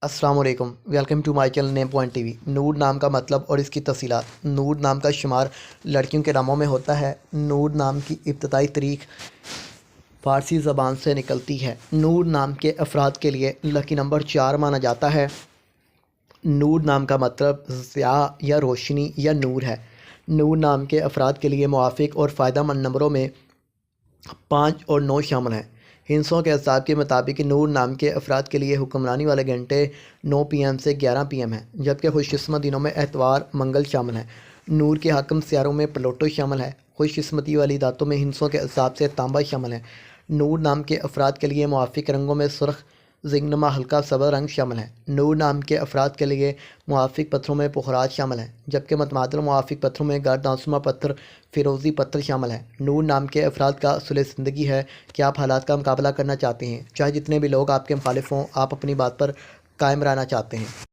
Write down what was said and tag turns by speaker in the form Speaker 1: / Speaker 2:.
Speaker 1: السلام علیکم، welcome to my channel name point T V. Noor نام کا مطلب اور اس کی تفصیلات۔ نور نام کا شمار لڑکیوں کے ناموں میں ہوتا ہے۔ نور نام کی ابتدائی تاریخ فارسی زبان سے نکلتی ہے۔ نور نام کے افراد کے لیے لکی نمبر 4 مانا جاتا ہے۔ نور نام کا مطلب ضیاء یا روشنی یا نور ہے۔ نور نام کے افراد کے لیے موافق اور فائدہ مند نمبروں میں 5 اور 9 شامل ہیں۔ ہندسوں کے حساب کے مطابق نور نام کے افراد کے لیے حکمرانی والے گھنٹے 9 PM سے 11 PM ہیں، جبکہ خوش قسمت دنوں میں اتوار منگل شامل ہیں۔ نور کے حاکم سیاروں میں پلوٹو شامل ہے۔ خوش قسمتی والی دھاتوں میں ہندسوں کے حساب سے تانبا شامل ہے۔ نور نام کے افراد کے لیے موافق رنگوں میں سرخ، زنگنما ہلکا سبز رنگ شامل ہے۔ نور نام کے افراد کے لیے موافق پتھروں میں پخراج شامل ہیں، جبکہ متبادل موافق پتھروں میں گرد آسما پتھر، فیروزی پتھر شامل ہیں۔ نور نام کے افراد کا اصول زندگی ہے کہ آپ حالات کا مقابلہ کرنا چاہتے ہیں، چاہے جتنے بھی لوگ آپ کے مخالف ہوں، آپ اپنی بات پر قائم رہنا چاہتے ہیں۔